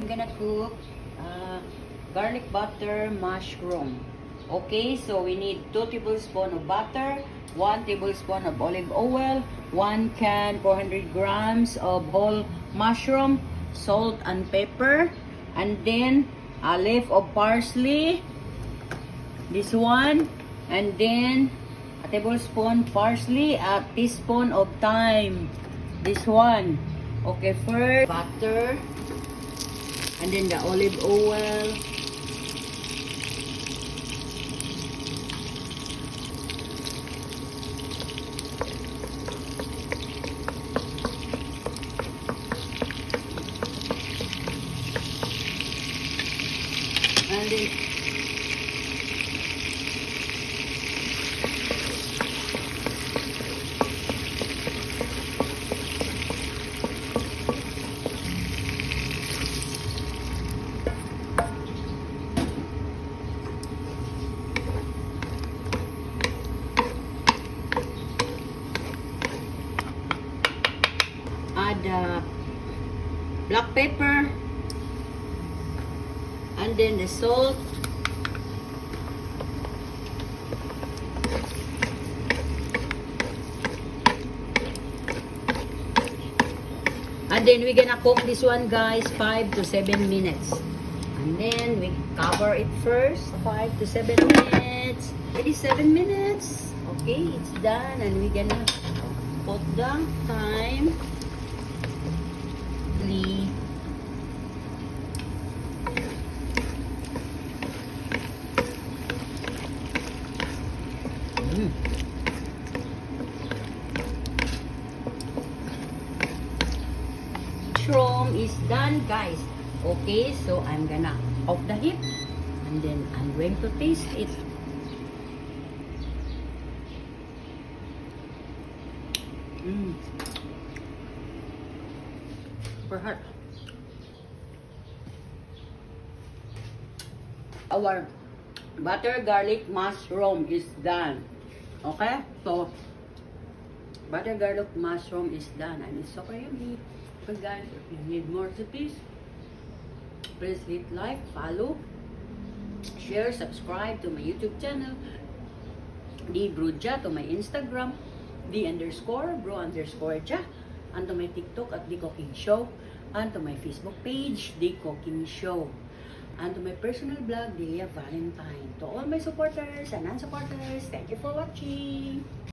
I'm gonna cook garlic butter mushroom. Okay, so we need 2 tablespoons of butter, 1 tablespoon of olive oil, 1 can 400 grams of whole mushroom, salt and pepper, and then a leaf of parsley, this one, and then a tablespoon parsley, a teaspoon of thyme, this one. Okay, first butter, and then the olive oil, and then add black pepper, and then the salt, and then we're gonna cook this one, guys, 5 to 7 minutes. And then we cover it first, 5 to 7 minutes. Maybe 7 minutes. Okay, it's done, and we're gonna put the thyme. Mushroom is done, guys. Okay, so I'm gonna off the heat, and then I'm going to taste it. Super hot. Our butter garlic mushroom is done. Okay, so butter garlic mushroom is done, and it's super yummy. Okay, guys, if you need more recipes, please hit like, follow, share, subscribe to my YouTube channel, the Broja, to my Instagram, the_bro_ja, and to my TikTok at The Cooking Show, and to my Facebook page, The Cooking Show, and to my personal blog, Delia Valentine. To all my supporters and non-supporters, thank you for watching.